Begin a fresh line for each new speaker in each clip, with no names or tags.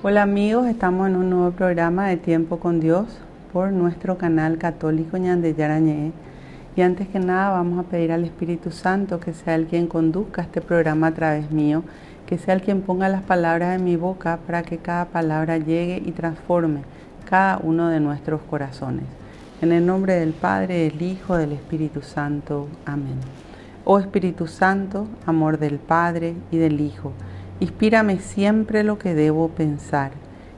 Hola amigos, estamos en un nuevo programa de Tiempo con Dios por nuestro canal católico Ñande Yarañé. Y antes que nada vamos a pedir al Espíritu Santo que sea el quien conduzca este programa a través mío, que sea el quien ponga las palabras en mi boca para que cada palabra llegue y transforme cada uno de nuestros corazones. En el nombre del Padre, del Hijo, del Espíritu Santo. Amén. Oh Espíritu Santo, amor del Padre y del Hijo, inspírame siempre lo que debo pensar,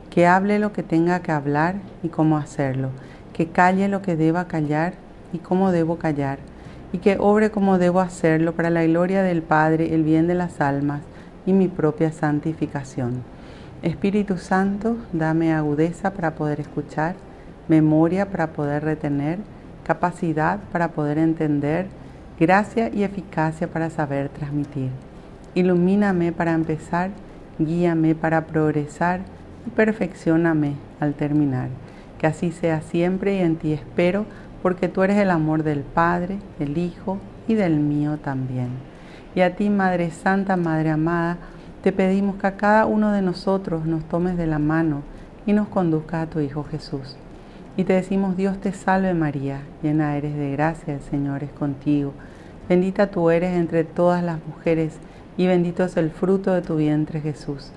que hable lo que tenga que hablar y cómo hacerlo, que calle lo que deba callar y cómo debo callar, y que obre como debo hacerlo para la gloria del Padre, el bien de las almas y mi propia santificación. Espíritu Santo, dame agudeza para poder escuchar, memoria para poder retener, capacidad para poder entender, gracia y eficacia para saber transmitir. Ilumíname para empezar, guíame para progresar y perfeccióname al terminar. Que así sea siempre y en ti espero, porque tú eres el amor del Padre, del Hijo y del mío también. Y a ti, Madre Santa, Madre amada, te pedimos que a cada uno de nosotros nos tomes de la mano y nos conduzcas a tu Hijo Jesús. Y te decimos: Dios te salve María, llena eres de gracia, el Señor es contigo. Bendita tú eres entre todas las mujeres, y bendito es el fruto de tu vientre Jesús.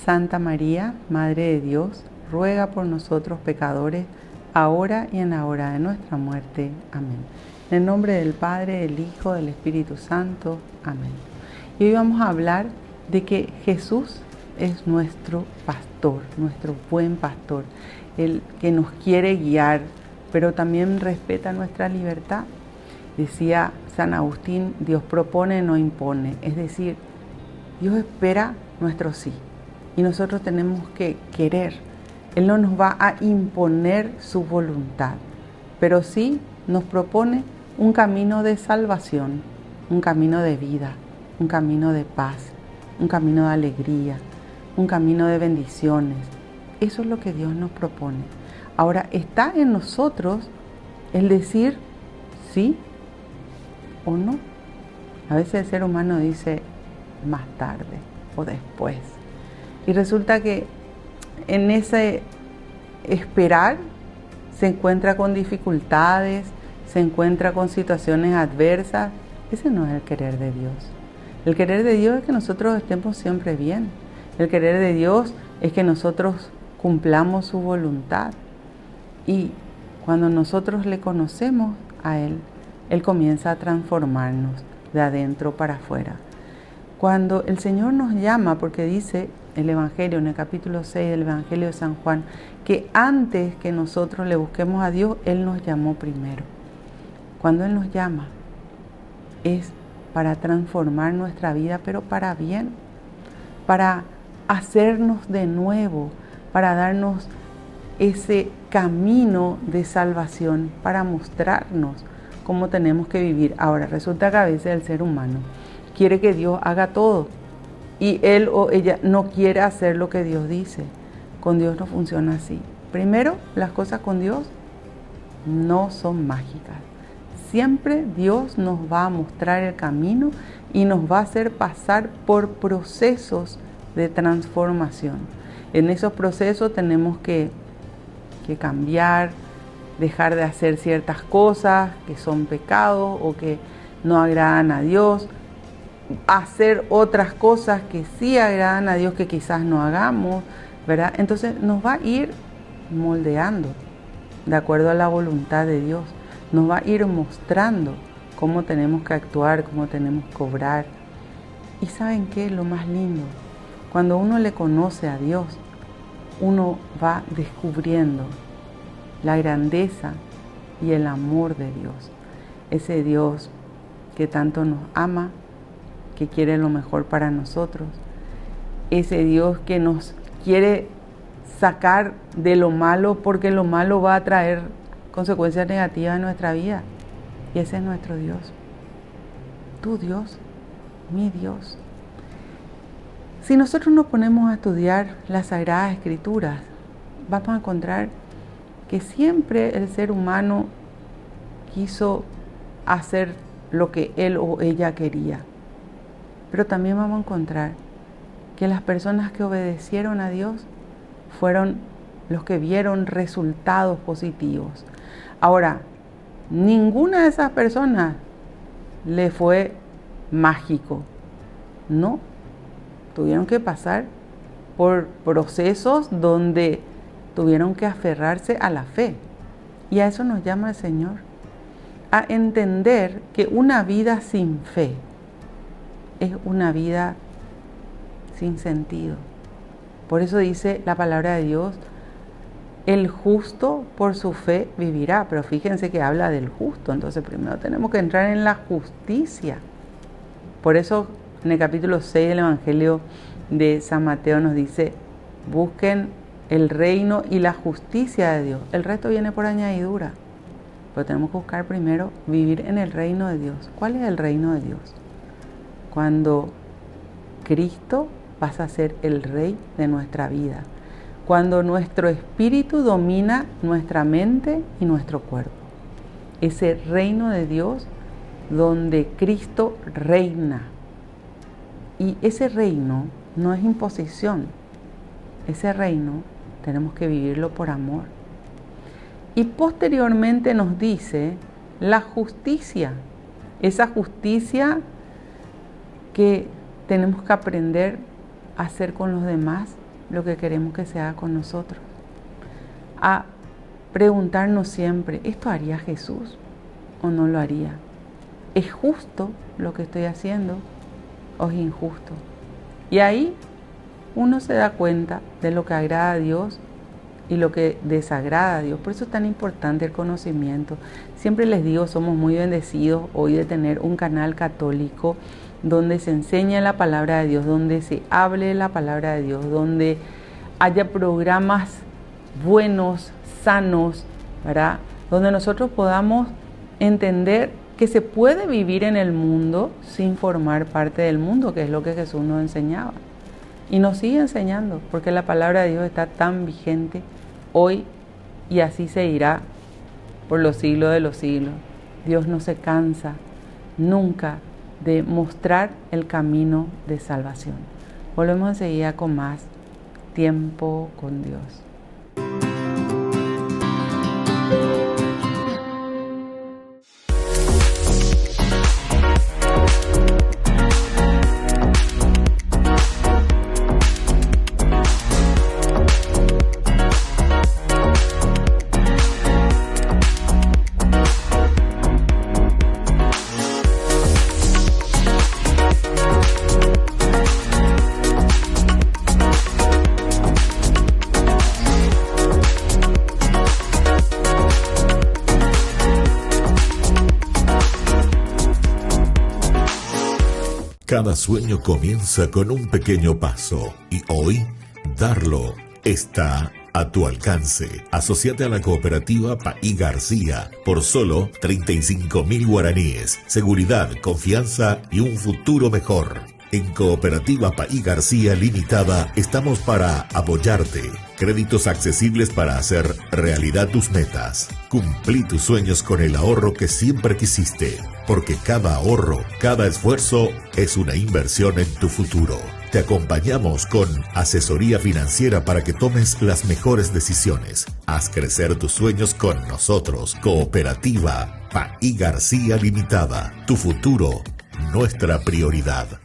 Santa María, Madre de Dios, ruega por nosotros pecadores, ahora y en la hora de nuestra muerte. Amén. En el nombre del Padre, del Hijo, del Espíritu Santo. Amén. Y hoy vamos a hablar de que Jesús es nuestro pastor, nuestro buen pastor, el que nos quiere guiar, pero también respeta nuestra libertad. Decía San Agustín: Dios propone, no impone. Es decir, Dios espera nuestro sí y nosotros tenemos que querer. Él no nos va a imponer su voluntad, pero sí nos propone un camino de salvación, un camino de vida, un camino de paz, un camino de alegría, un camino de bendiciones. Eso es lo que Dios nos propone. Ahora, está en nosotros el decir sí o no. A veces el ser humano dice más tarde o después. Y resulta que en ese esperar se encuentra con dificultades, se encuentra con situaciones adversas. Ese no es el querer de Dios. El querer de Dios es que nosotros estemos siempre bien. El querer de Dios es que nosotros cumplamos su voluntad. Y cuando nosotros le conocemos a Él, Él comienza a transformarnos de adentro para afuera. Cuando el Señor nos llama, porque dice el Evangelio, en el capítulo 6 del Evangelio de San Juan, que antes que nosotros le busquemos a Dios, Él nos llamó primero. Cuando Él nos llama, es para transformar nuestra vida, pero para bien, para hacernos de nuevo, para darnos ese camino de salvación, para mostrarnos cómo tenemos que vivir. Ahora, resulta que a veces el ser humano quiere que Dios haga todo y él o ella no quiere hacer lo que Dios dice. Con Dios no funciona así. Primero, las cosas con Dios no son mágicas. Siempre Dios nos va a mostrar el camino y nos va a hacer pasar por procesos de transformación. En esos procesos tenemos que cambiar, dejar de hacer ciertas cosas que son pecados o que no agradan a Dios, hacer otras cosas que sí agradan a Dios que quizás no hagamos, ¿verdad? Entonces nos va a ir moldeando de acuerdo a la voluntad de Dios, nos va a ir mostrando cómo tenemos que actuar, cómo tenemos que obrar. ¿Y saben qué es lo más lindo? Cuando uno le conoce a Dios, uno va descubriendo la grandeza y el amor de Dios. Ese Dios que tanto nos ama, que quiere lo mejor para nosotros. Ese Dios que nos quiere sacar de lo malo, porque lo malo va a traer consecuencias negativas en nuestra vida. Y ese es nuestro Dios. Tu Dios, mi Dios. Si nosotros nos ponemos a estudiar las Sagradas Escrituras, vamos a encontrar que siempre el ser humano quiso hacer lo que él o ella quería. Pero también vamos a encontrar que las personas que obedecieron a Dios fueron los que vieron resultados positivos. Ahora, ninguna de esas personas le fue mágico. No, tuvieron que pasar por procesos donde tuvieron que aferrarse a la fe. Y a eso nos llama el Señor, a entender que una vida sin fe es una vida sin sentido. Por eso dice la palabra de Dios, el justo por su fe vivirá. Pero fíjense que habla del justo, entonces primero tenemos que entrar en la justicia. Por eso en el capítulo 6 del Evangelio de San Mateo nos dice, busquen el reino y la justicia de Dios. El resto viene por añadidura. Pero tenemos que buscar primero vivir en el reino de Dios. ¿Cuál es el reino de Dios? Cuando Cristo pasa a ser el Rey de nuestra vida. Cuando nuestro espíritu domina nuestra mente y nuestro cuerpo. Ese reino de Dios donde Cristo reina. Y ese reino no es imposición. Ese reino tenemos que vivirlo por amor. Y posteriormente nos dice la justicia. Esa justicia que tenemos que aprender a hacer con los demás lo que queremos que se haga con nosotros. A preguntarnos siempre, ¿esto haría Jesús o no lo haría? ¿Es justo lo que estoy haciendo o es injusto? Y ahí uno se da cuenta de lo que agrada a Dios y lo que desagrada a Dios. Por eso es tan importante el conocimiento. Siempre les digo, somos muy bendecidos hoy de tener un canal católico donde se enseña la palabra de Dios, donde se hable la palabra de Dios, donde haya programas buenos, sanos, ¿verdad? Donde nosotros podamos entender que se puede vivir en el mundo sin formar parte del mundo, que es lo que Jesús nos enseñaba. Y nos sigue enseñando, porque la palabra de Dios está tan vigente hoy y así se irá por los siglos de los siglos. Dios no se cansa nunca de mostrar el camino de salvación. Volvemos enseguida con más tiempo con Dios.
Cada sueño comienza con un pequeño paso y hoy darlo está a tu alcance. Asociate a la cooperativa Paí García por solo 35.000 guaraníes. Seguridad, confianza y un futuro mejor. En Cooperativa Paí García Limitada estamos para apoyarte. Créditos accesibles para hacer realidad tus metas. Cumplí tus sueños con el ahorro que siempre quisiste. Porque cada ahorro, cada esfuerzo es una inversión en tu futuro. Te acompañamos con asesoría financiera para que tomes las mejores decisiones. Haz crecer tus sueños con nosotros. Cooperativa Paí García Limitada. Tu futuro, nuestra prioridad.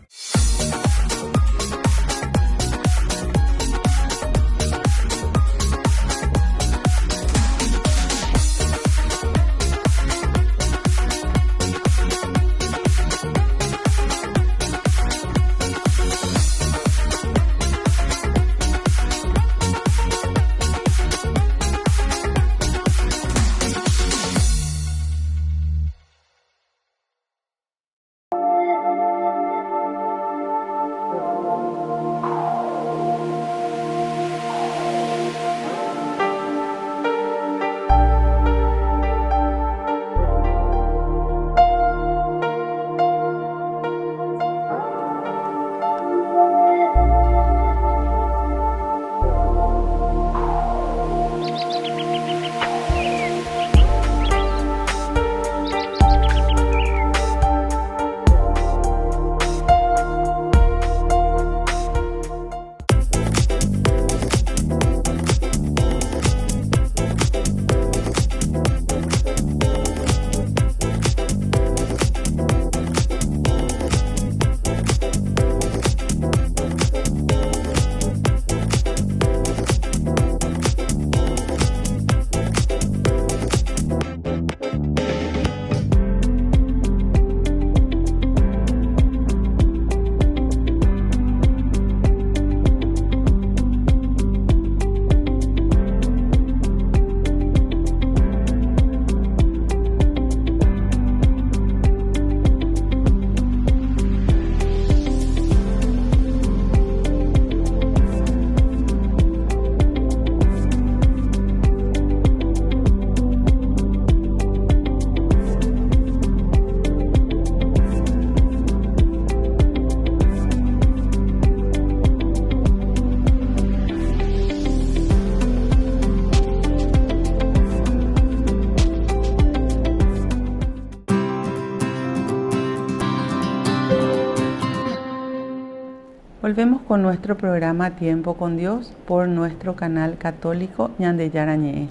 Volvemos con nuestro programa Tiempo con Dios por nuestro canal católico Ñande Yarañé.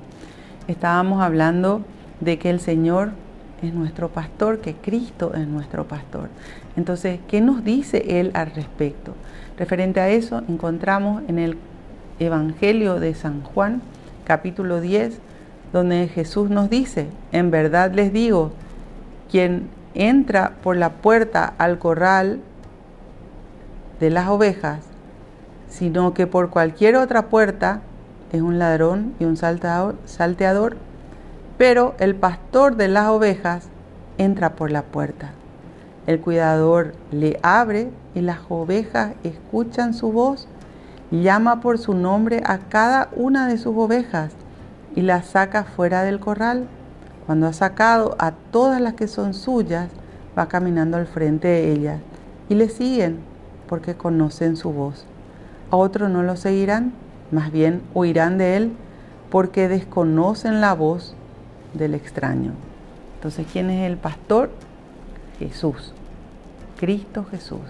Estábamos hablando de que el Señor es nuestro pastor, que Cristo es nuestro pastor. Entonces, ¿qué nos dice Él al respecto? Referente a eso, encontramos en el Evangelio de San Juan, capítulo 10, donde Jesús nos dice: en verdad les digo, quien entra por la puerta al corral de las ovejas, sino que por cualquier otra puerta, es un ladrón y un salteador, pero el pastor de las ovejas entra por la puerta. El cuidador le abre y las ovejas escuchan su voz, llama por su nombre a cada una de sus ovejas y las saca fuera del corral. Cuando ha sacado a todas las que son suyas, va caminando al frente de ellas y le siguen porque conocen su voz. A otros no lo seguirán, más bien huirán de él porque desconocen la voz del extraño. Entonces, ¿quién es el pastor? Jesús, Cristo Jesús.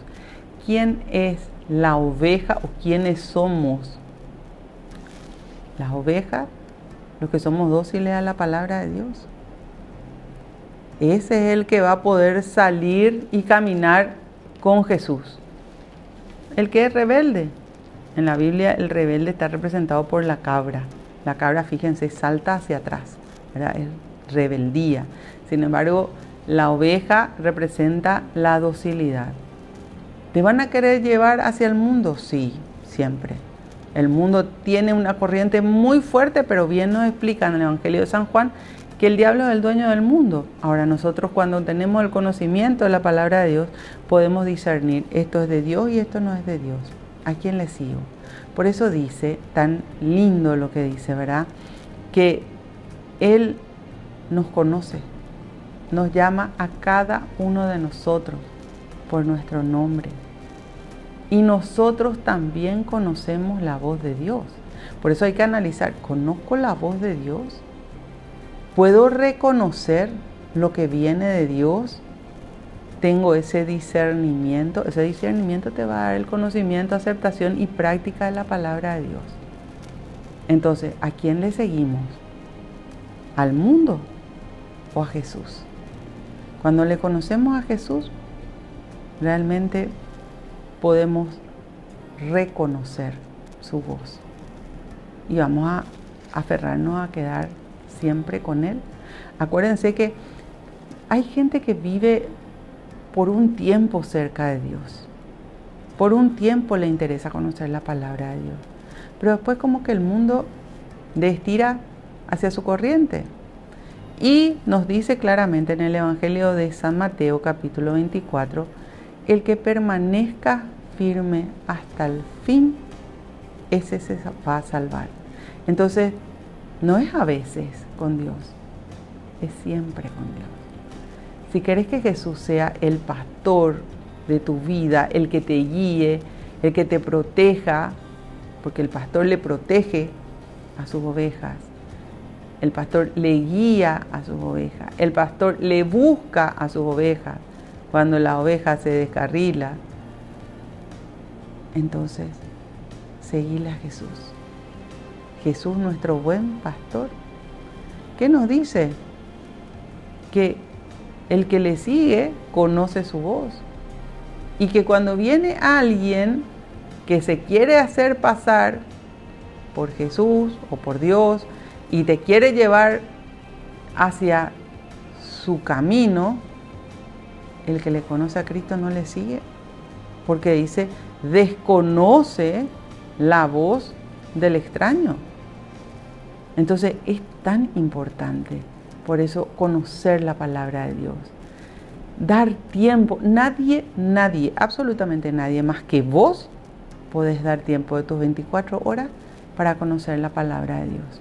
¿Quién es la oveja o quiénes somos? Las ovejas, los que somos dóciles a la palabra de Dios. Ese es el que va a poder salir y caminar con Jesús. El que es rebelde. En la Biblia el rebelde está representado por la cabra. La cabra, fíjense, salta hacia atrás, ¿verdad? Es rebeldía. Sin embargo, la oveja representa la docilidad. ¿Te van a querer llevar hacia el mundo? Sí, siempre. El mundo tiene una corriente muy fuerte, pero bien nos explica en el Evangelio de San Juan que el diablo es el dueño del mundo. Ahora nosotros, cuando tenemos el conocimiento de la palabra de Dios, podemos discernir esto es de Dios y esto no es de Dios. ¿A quién le sigo? Por eso dice, tan lindo lo que dice, ¿verdad? Que Él nos conoce, nos llama a cada uno de nosotros por nuestro nombre. Y nosotros también conocemos la voz de Dios. Por eso hay que analizar, ¿conozco la voz de Dios? ¿Puedo reconocer lo que viene de Dios? ¿Tengo ese discernimiento? Ese discernimiento te va a dar el conocimiento, aceptación y práctica de la palabra de Dios. Entonces, ¿a quién le seguimos? ¿Al mundo o a Jesús? Cuando le conocemos a Jesús, realmente podemos reconocer su voz y vamos a aferrarnos a quedar siempre con Él. Acuérdense que hay gente que vive por un tiempo cerca de Dios, por un tiempo le interesa conocer la palabra de Dios, pero después como que el mundo destira hacia su corriente. Y nos dice claramente en el Evangelio de San Mateo capítulo 24, el que permanezca firme hasta el fin, ese se va a salvar. Entonces, no es a veces con Dios, es siempre con Dios. Si querés que Jesús sea el pastor de tu vida, el que te guíe, el que te proteja, porque el pastor le protege a sus ovejas, el pastor le guía a sus ovejas, el pastor le busca a sus ovejas cuando la oveja se descarrila. Entonces, seguile a Jesús. Jesús, nuestro buen pastor. ¿Qué nos dice? Que el que le sigue conoce su voz. Y que cuando viene alguien que se quiere hacer pasar por Jesús o por Dios y te quiere llevar hacia su camino, el que le conoce a Cristo no le sigue. Porque dice, desconoce la voz del extraño. Entonces es tan importante, por eso, conocer la palabra de Dios. Dar tiempo. Nadie, absolutamente nadie más que vos podés dar tiempo de tus 24 horas para conocer la palabra de Dios.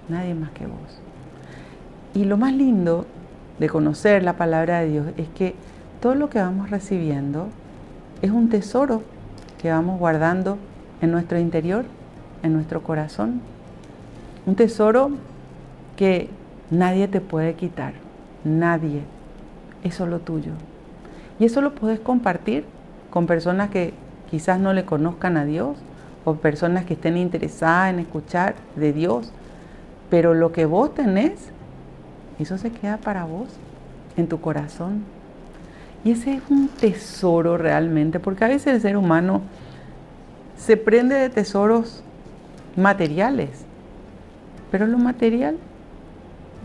Nadie más que vos. Y lo más lindo de conocer la palabra de Dios es que todo lo que vamos recibiendo es un tesoro que vamos guardando en nuestro interior, en nuestro corazón. Un tesoro que nadie te puede quitar, nadie. Es solo tuyo. Y eso lo puedes compartir con personas que quizás no le conozcan a Dios, o personas que estén interesadas en escuchar de Dios, pero lo que vos tenés, eso se queda para vos, en tu corazón. Y ese es un tesoro realmente, porque a veces el ser humano se prende de tesoros materiales, pero lo material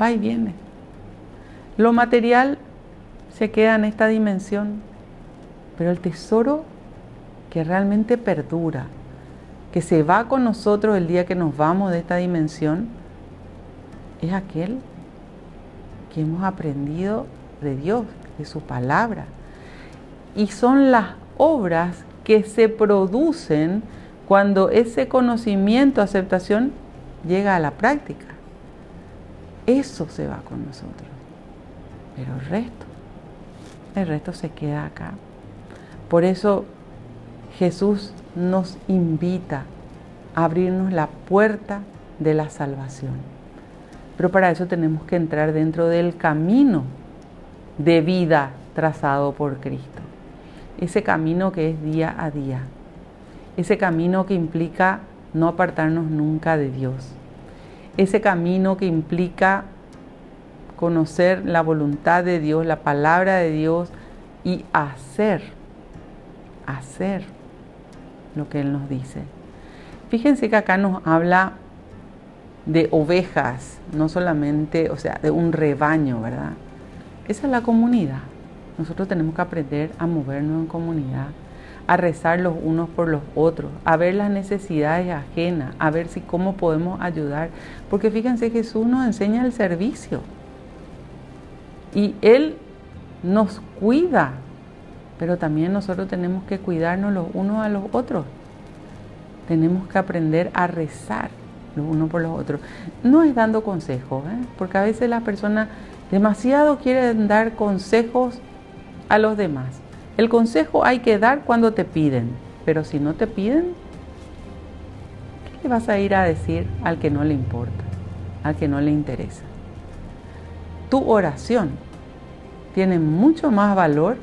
va y viene. Lo material se queda en esta dimensión, pero el tesoro que realmente perdura, que se va con nosotros el día que nos vamos de esta dimensión, es aquel que hemos aprendido de Dios, de su palabra. Y son las obras que se producen cuando ese conocimiento, aceptación, llega a la práctica. Eso se va con nosotros. Pero el resto se queda acá. Por eso Jesús nos invita a abrirnos la puerta de la salvación. Pero para eso tenemos que entrar dentro del camino de vida trazado por Cristo. Ese camino que es día a día. Ese camino que implica no apartarnos nunca de Dios. Ese camino que implica conocer la voluntad de Dios, la palabra de Dios y hacer lo que Él nos dice. Fíjense que acá nos habla de ovejas, no solamente, de un rebaño, ¿verdad? Esa es la comunidad. Nosotros tenemos que aprender a movernos en comunidad, a rezar los unos por los otros, a ver las necesidades ajenas, a ver cómo podemos ayudar. Porque fíjense, Jesús nos enseña el servicio. Y Él nos cuida, pero también nosotros tenemos que cuidarnos los unos a los otros. Tenemos que aprender a rezar los unos por los otros. No es dando consejos, porque a veces las personas demasiado quieren dar consejos a los demás. El consejo hay que dar cuando te piden, pero si no te piden, ¿qué le vas a ir a decir al que no le importa, al que no le interesa? Tu oración tiene mucho más valor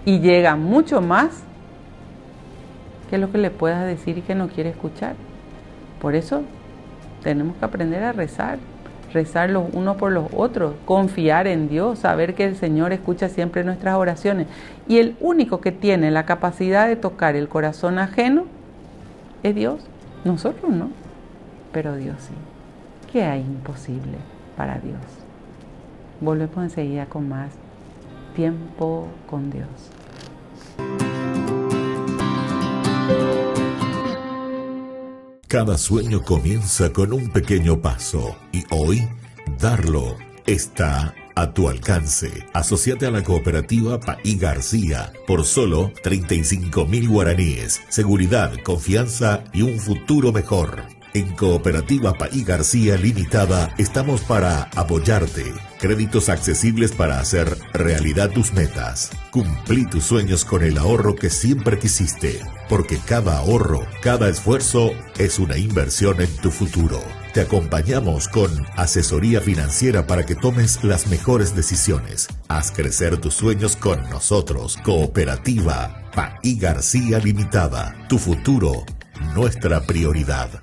y llega mucho más que lo que le puedas decir y que no quiere escuchar. Por eso tenemos que aprender a rezar los unos por los otros, confiar en Dios, saber que el Señor escucha siempre nuestras oraciones. Y el único que tiene la capacidad de tocar el corazón ajeno es Dios. Nosotros no, pero Dios sí. ¿Qué hay imposible para Dios? Volvemos enseguida con más tiempo con Dios.
Cada sueño comienza con un pequeño paso y hoy darlo está a tu alcance. Asociate a la cooperativa Paí García por solo 35.000 guaraníes. Seguridad, confianza y un futuro mejor. En Cooperativa Paí García Limitada estamos para apoyarte. Créditos accesibles para hacer realidad tus metas. Cumplí tus sueños con el ahorro que siempre quisiste, porque cada ahorro, cada esfuerzo es una inversión en tu futuro. Te acompañamos con asesoría financiera para que tomes las mejores decisiones. Haz crecer tus sueños con nosotros. Cooperativa Paí García Limitada. Tu futuro, nuestra prioridad.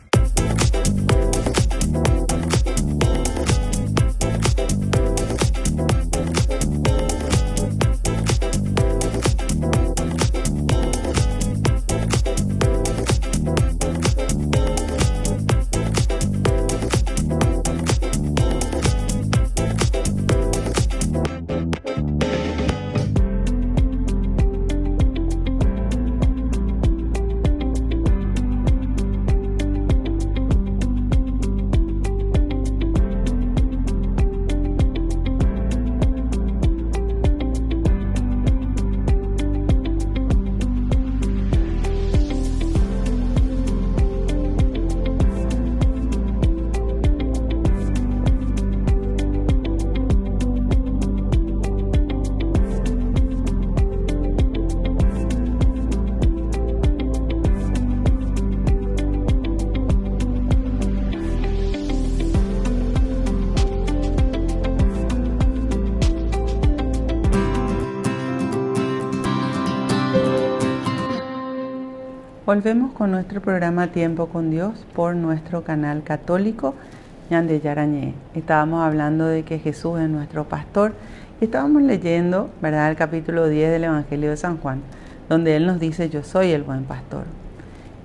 Volvemos con nuestro programa Tiempo con Dios por nuestro canal católico Ñande Yarañé. Estábamos hablando de que Jesús es nuestro pastor y estábamos leyendo, ¿verdad?, el capítulo 10 del Evangelio de San Juan, donde Él nos dice: yo soy el buen pastor.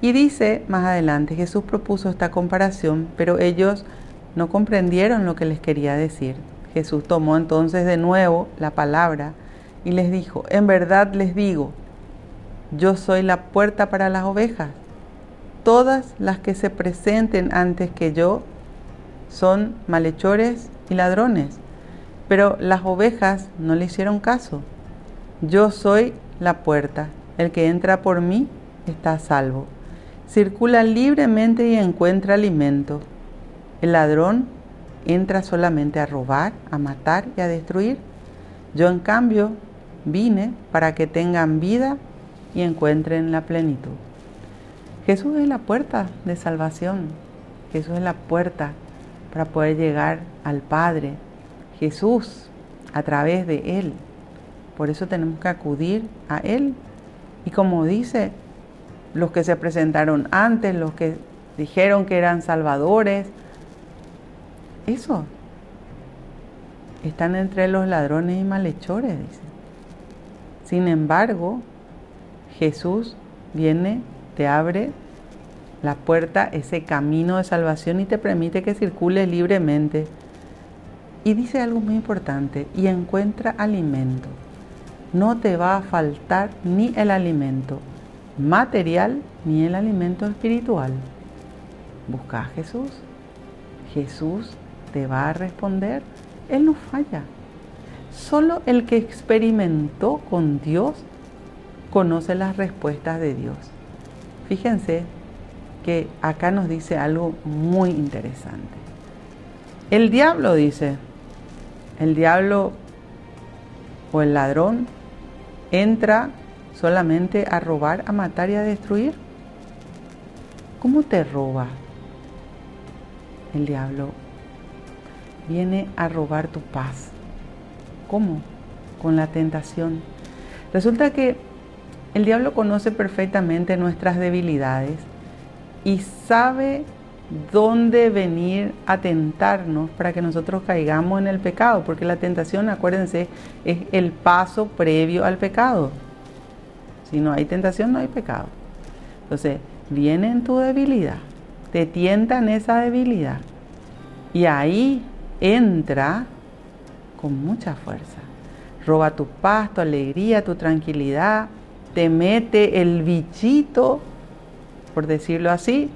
Y dice más adelante, Jesús propuso esta comparación, pero ellos no comprendieron lo que les quería decir. Jesús tomó entonces de nuevo la palabra y les dijo: en verdad les digo, yo soy la puerta para las ovejas. Todas las que se presenten antes que yo son malhechores y ladrones, pero las ovejas no le hicieron caso. Yo soy la puerta. El que entra por mí está a salvo. Circula libremente y encuentra alimento. El ladrón entra solamente a robar, a matar y a destruir. Yo, en cambio, vine para que tengan vida y encuentren la plenitud. Jesús es la puerta de salvación. Jesús es la puerta para poder llegar al Padre. Jesús, a través de Él. Por eso tenemos que acudir a Él. Y como dice, los que se presentaron antes, los que dijeron que eran salvadores, eso, están entre los ladrones y malhechores, dice. Sin embargo, Jesús viene, te abre la puerta, ese camino de salvación, y te permite que circule libremente. Y dice algo muy importante: y encuentra alimento. No te va a faltar ni el alimento material ni el alimento espiritual. Busca a Jesús. Jesús te va a responder. Él no falla. Solo el que experimentó con Dios conoce las respuestas de Dios. Fíjense que acá nos dice algo muy interesante. El diablo dice, el diablo o el ladrón entra solamente a robar, a matar y a destruir. ¿Cómo te roba? El diablo viene a robar tu paz. ¿Cómo? Con la tentación. Resulta que el diablo conoce perfectamente nuestras debilidades y sabe dónde venir a tentarnos para que nosotros caigamos en el pecado, porque la tentación, acuérdense, es el paso previo al pecado. Si no hay tentación, no hay pecado. Entonces, viene en tu debilidad, te tienta en esa debilidad y ahí entra con mucha fuerza. Roba tu paz, tu alegría, tu tranquilidad, te mete el bichito, por decirlo así,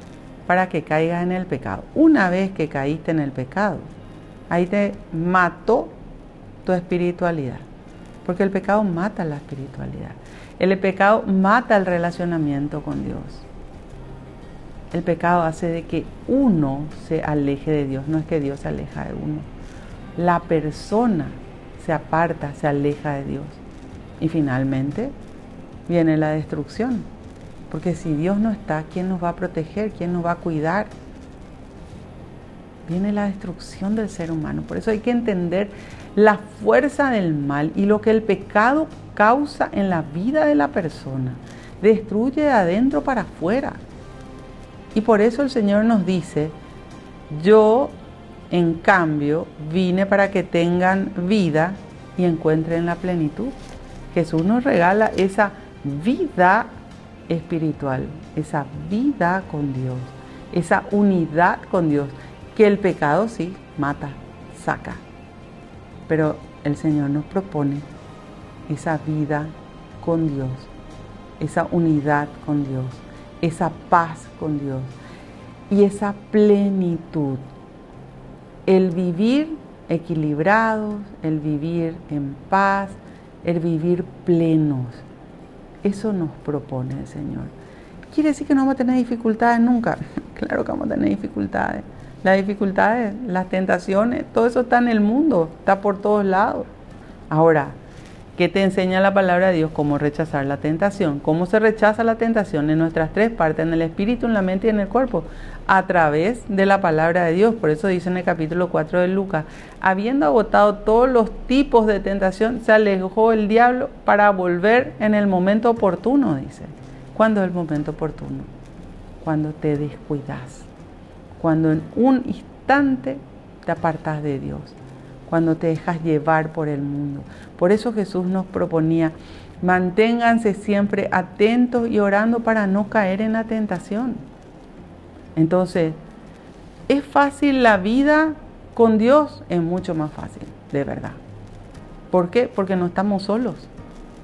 para que caigas en el pecado. Una vez que caíste en el pecado, ahí te mató tu espiritualidad, porque el pecado mata la espiritualidad. El pecado mata el relacionamiento con Dios. El pecado hace de que uno se aleje de Dios, no es que Dios se aleja de uno. La persona se aparta, se aleja de Dios. Y finalmente viene la destrucción. Porque si Dios no está, ¿quién nos va a proteger? ¿Quién nos va a cuidar? Viene la destrucción del ser humano. Por eso hay que entender la fuerza del mal y lo que el pecado causa en la vida de la persona. Destruye de adentro para afuera. Y por eso el Señor nos dice: yo, en cambio, vine para que tengan vida y encuentren la plenitud. Jesús nos regala esa vida espiritual, esa vida con Dios, esa unidad con Dios, que el pecado sí mata, saca. Pero el Señor nos propone esa vida con Dios, esa unidad con Dios, esa paz con Dios y esa plenitud. El vivir equilibrados, el vivir en paz, el vivir plenos. Eso nos propone el Señor. ¿Quiere decir que no vamos a tener dificultades nunca? Claro que vamos a tener dificultades. Las dificultades, las tentaciones, todo eso está en el mundo, está por todos lados. Ahora, ¿qué te enseña la palabra de Dios? Cómo rechazar la tentación. ¿Cómo se rechaza la tentación? En nuestras tres partes, en el espíritu, en la mente y en el cuerpo, a través de la palabra de Dios. Por eso dice en el capítulo 4 de Lucas: habiendo agotado todos los tipos de tentación, se alejó el diablo para volver en el momento oportuno, dice. ¿Cuándo es el momento oportuno? Cuando te descuidas, cuando en un instante te apartas de Dios, cuando te dejas llevar por el mundo. Por eso Jesús nos proponía, manténganse siempre atentos y orando para no caer en la tentación. Entonces, ¿es fácil la vida con Dios? Es mucho más fácil, de verdad. ¿Por qué? Porque no estamos solos.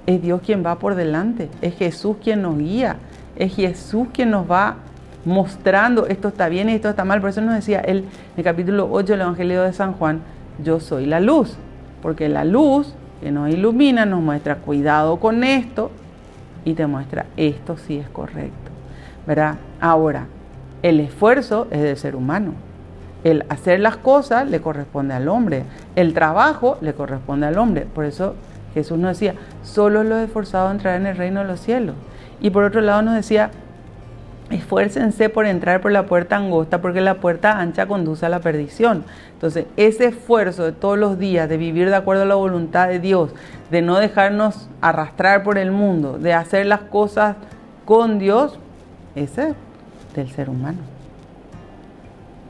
Es Dios quien va por delante, es Jesús quien nos guía, es Jesús quien nos va mostrando esto está bien y esto está mal. Por eso nos decía él en el capítulo 8 del Evangelio de San Juan, yo soy la luz, porque la luz que nos ilumina nos muestra cuidado con esto y te muestra esto sí es correcto, ¿verdad? Ahora, el esfuerzo es del ser humano. El hacer las cosas le corresponde al hombre, el trabajo le corresponde al hombre. Por eso Jesús nos decía, solo los esforzados entrarán en el reino de los cielos. Y por otro lado nos decía, esfuércense por entrar por la puerta angosta, porque la puerta ancha conduce a la perdición. Entonces, ese esfuerzo de todos los días, de vivir de acuerdo a la voluntad de Dios, de no dejarnos arrastrar por el mundo, de hacer las cosas con Dios, ese es del ser humano.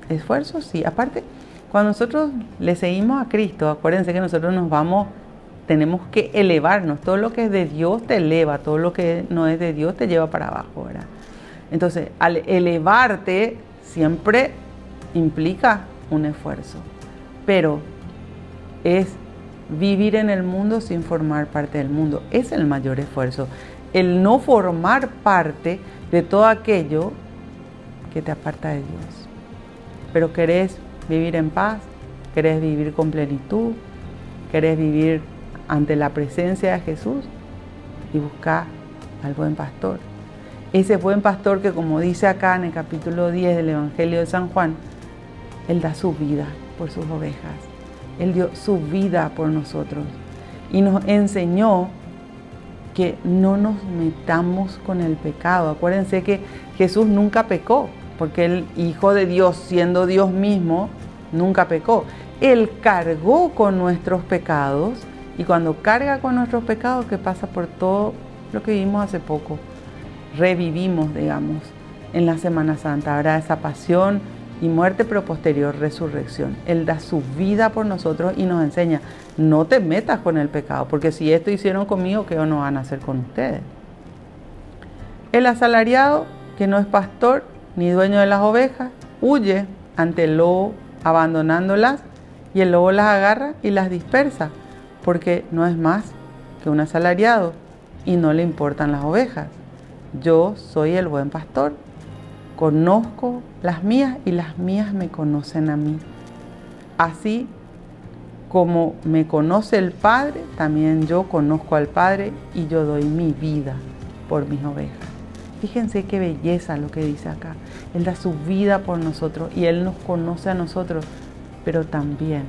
Esfuerzo, sí. Aparte, cuando nosotros le seguimos a Cristo, acuérdense que nosotros tenemos que elevarnos. Todo lo que es de Dios te eleva, todo lo que no es de Dios te lleva para abajo, ¿verdad? Entonces, al elevarte siempre implica un esfuerzo, pero es vivir en el mundo sin formar parte del mundo. Es el mayor esfuerzo, el no formar parte de todo aquello que te aparta de Dios. Pero querés vivir en paz, querés vivir con plenitud, querés vivir ante la presencia de Jesús y buscar al buen pastor. Ese buen pastor que, como dice acá en el capítulo 10 del Evangelio de San Juan, Él da su vida por sus ovejas. Él dio su vida por nosotros y nos enseñó que no nos metamos con el pecado. Acuérdense que Jesús nunca pecó, porque el Hijo de Dios, siendo Dios mismo, nunca pecó. Él cargó con nuestros pecados y cuando carga con nuestros pecados, que pasa por todo lo que vimos hace poco, revivimos, digamos, en la Semana Santa, habrá esa pasión y muerte, pero posterior resurrección. Él da su vida por nosotros y nos enseña, no te metas con el pecado, porque si esto hicieron conmigo, ¿qué no van a hacer con ustedes? El asalariado, que no es pastor ni dueño de las ovejas, huye ante el lobo abandonándolas y el lobo las agarra y las dispersa, porque no es más que un asalariado y no le importan las ovejas. Yo soy el buen pastor, conozco las mías y las mías me conocen a mí. Así como me conoce el Padre, también yo conozco al Padre y yo doy mi vida por mis ovejas. Fíjense qué belleza lo que dice acá. Él da su vida por nosotros y Él nos conoce a nosotros, pero también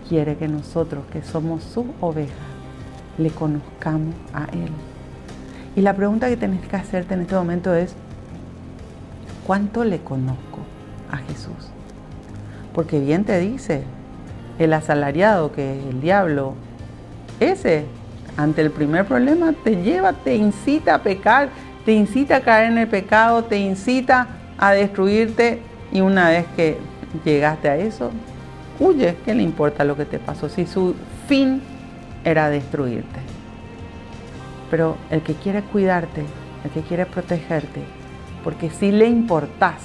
quiere que nosotros, que somos sus ovejas, le conozcamos a Él. Y la pregunta que tenés que hacerte en este momento es, ¿cuánto le conozco a Jesús? Porque bien te dice, el asalariado, que es el diablo, ese, ante el primer problema, te lleva, te incita a pecar, te incita a caer en el pecado, te incita a destruirte, y una vez que llegaste a eso, huye. ¿Qué le importa lo que te pasó? Si su fin era destruirte. Pero el que quiere cuidarte, el que quiere protegerte, porque si le importás,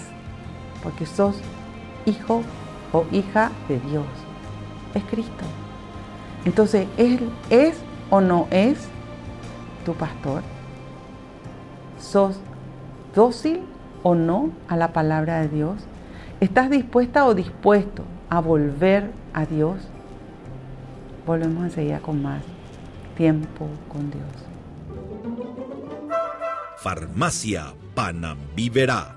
porque sos hijo o hija de Dios, es Cristo. Entonces, ¿Él es o no es tu pastor? ¿Sos dócil o no a la palabra de Dios? ¿Estás dispuesta o dispuesto a volver a Dios? Volvemos enseguida con más tiempo con Dios.
Farmacia Panambiverá.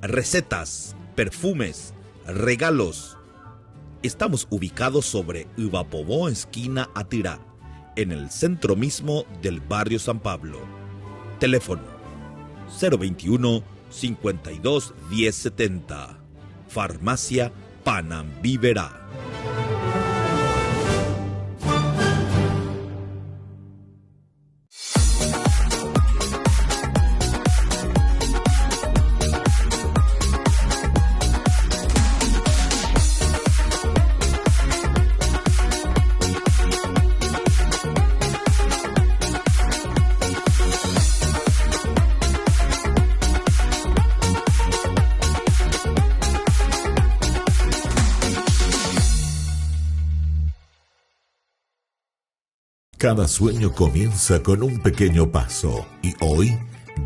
Recetas, perfumes, regalos. Estamos ubicados sobre Uvapobó, esquina Atirá, en el centro mismo del barrio San Pablo. Teléfono 021 52 1070. Farmacia Panambiverá.
Cada sueño comienza con un pequeño paso y hoy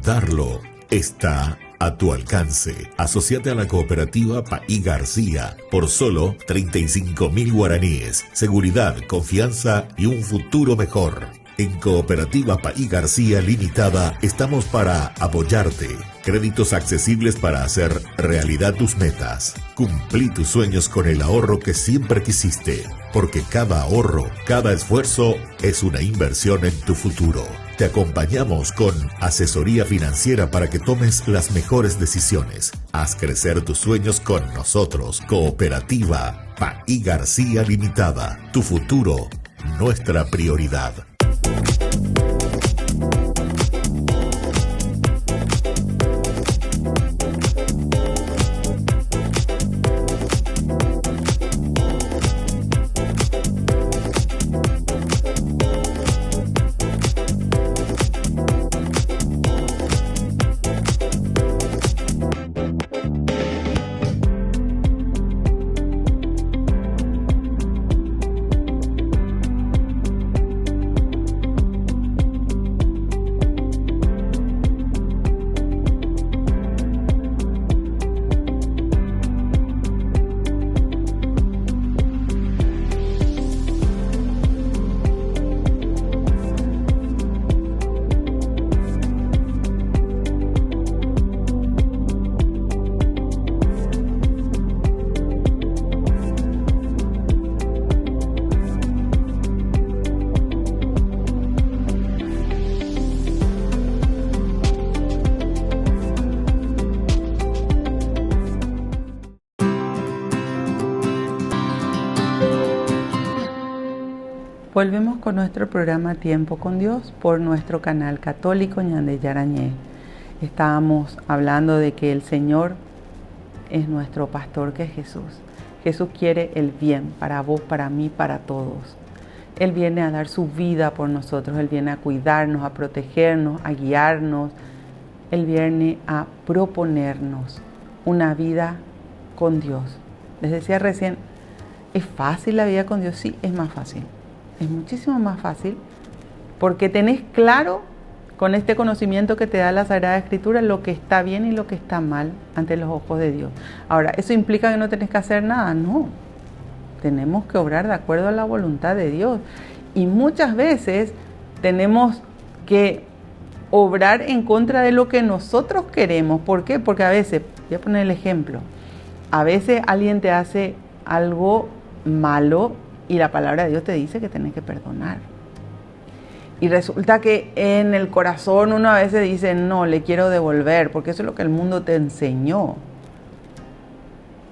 darlo está a tu alcance. Asociate a la cooperativa Paí García por solo 35.000 guaraníes. Seguridad, confianza y un futuro mejor. En Cooperativa Paí García Limitada estamos para apoyarte. Créditos accesibles para hacer realidad tus metas. Cumplí tus sueños con el ahorro que siempre quisiste, porque cada ahorro, cada esfuerzo es una inversión en tu futuro. Te acompañamos con asesoría financiera para que tomes las mejores decisiones. Haz crecer tus sueños con nosotros. Cooperativa Paí García Limitada. Tu futuro, nuestra prioridad.
Volvemos con nuestro programa Tiempo con Dios por nuestro canal católico Ñande Yarañé. Estábamos hablando de que el Señor es nuestro pastor, que es Jesús. Jesús quiere el bien para vos, para mí, para todos. Él viene a dar su vida por nosotros, Él viene a cuidarnos, a protegernos, a guiarnos. Él viene a proponernos una vida con Dios. Les decía recién, ¿es fácil la vida con Dios? Sí, es más fácil. Es muchísimo más fácil porque tenés claro con este conocimiento que te da la Sagrada Escritura lo que está bien y lo que está mal ante los ojos de Dios. Ahora, ¿eso implica que no tenés que hacer nada? No. Tenemos que obrar de acuerdo a la voluntad de Dios. Y muchas veces tenemos que obrar en contra de lo que nosotros queremos. ¿Por qué? Porque a veces, voy a poner el ejemplo, a veces alguien te hace algo malo y la palabra de Dios te dice que tenés que perdonar. Y resulta que en el corazón uno a veces dice, no, le quiero devolver, porque eso es lo que el mundo te enseñó.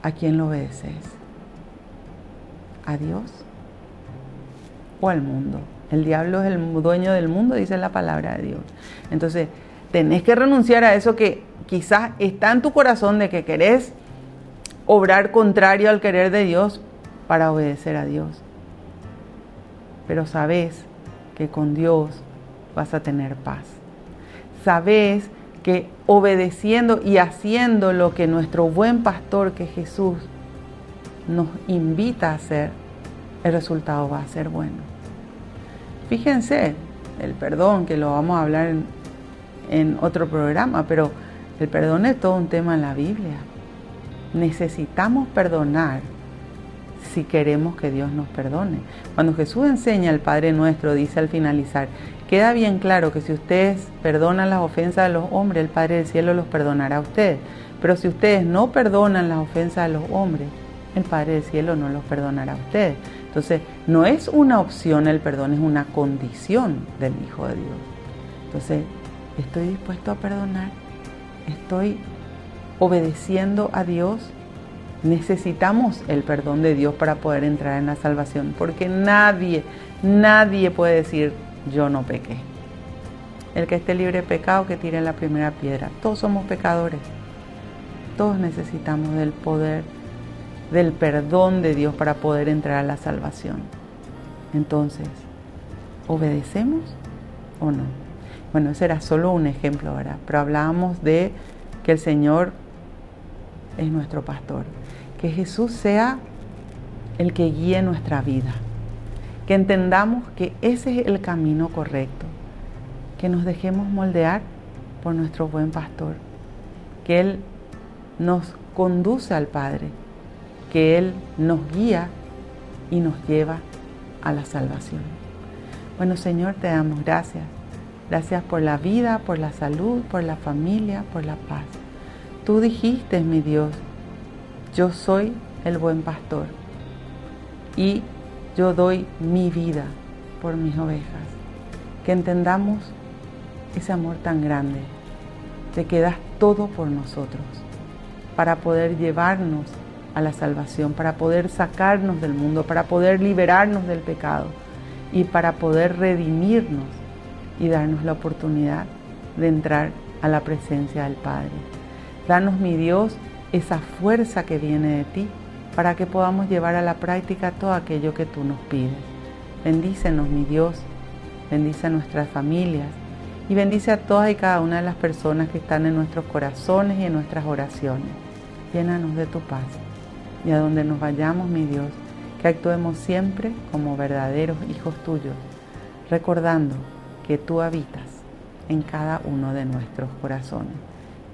¿A quién lo obedeces? ¿A Dios o al mundo? El diablo es el dueño del mundo, dice la palabra de Dios. Entonces, tenés que renunciar a eso que quizás está en tu corazón de que querés obrar contrario al querer de Dios para obedecer a Dios. Pero sabes que con Dios vas a tener paz. Sabes que obedeciendo y haciendo lo que nuestro buen pastor, que es Jesús, nos invita a hacer, el resultado va a ser bueno. Fíjense, el perdón, que lo vamos a hablar en otro programa, pero el perdón es todo un tema en la Biblia. Necesitamos perdonar si queremos que Dios nos perdone. Cuando Jesús enseña el Padre Nuestro, dice al finalizar, queda bien claro que si ustedes perdonan las ofensas de los hombres, el Padre del Cielo los perdonará a ustedes. Pero si ustedes no perdonan las ofensas de los hombres, el Padre del Cielo no los perdonará a ustedes. Entonces, no es una opción el perdón, es una condición del Hijo de Dios. Entonces, ¿estoy dispuesto a perdonar? ¿Estoy obedeciendo a Dios? Necesitamos el perdón de Dios para poder entrar en la salvación, porque nadie puede decir, yo no pequé. El que esté libre de pecado, que tire la primera piedra. Todos somos pecadores. Todos necesitamos del poder, del perdón de Dios para poder entrar a la salvación. Entonces, ¿obedecemos o no? Bueno, ese era solo un ejemplo, ¿verdad? Pero hablábamos de que el Señor es nuestro pastor. Que Jesús sea el que guíe nuestra vida. que entendamos que ese es el camino correcto, que nos dejemos moldear por nuestro buen pastor, que Él nos conduce al Padre, que Él nos guía y nos lleva a la salvación. Bueno, Señor, te damos gracias. Gracias por la vida, por la salud, por la familia, por la paz. Tú dijiste, mi Dios, yo soy el buen pastor y yo doy mi vida por mis ovejas. Que entendamos ese amor tan grande de que das todo por nosotros para poder llevarnos a la salvación, para poder sacarnos del mundo, para poder liberarnos del pecado y para poder redimirnos y darnos la oportunidad de entrar a la presencia del Padre. Danos, mi Dios, esa fuerza que viene de ti para que podamos llevar a la práctica todo aquello que tú nos pides. Bendícenos, mi Dios, bendice a nuestras familias y bendice a todas y cada una de las personas que están en nuestros corazones y en nuestras oraciones. Llénanos de tu paz y a donde nos vayamos, mi Dios, que actuemos siempre como verdaderos hijos tuyos, recordando que tú habitas en cada uno de nuestros corazones.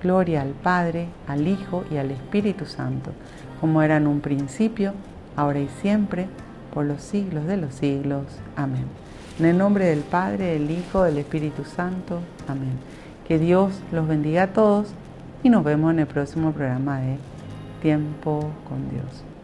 Gloria al Padre, al Hijo y al Espíritu Santo, como era en un principio, ahora y siempre, por los siglos de los siglos. Amén. En el nombre del Padre, del Hijo, del Espíritu Santo. Amén. Que Dios los bendiga a todos y nos vemos en el próximo programa de Tiempo con Dios.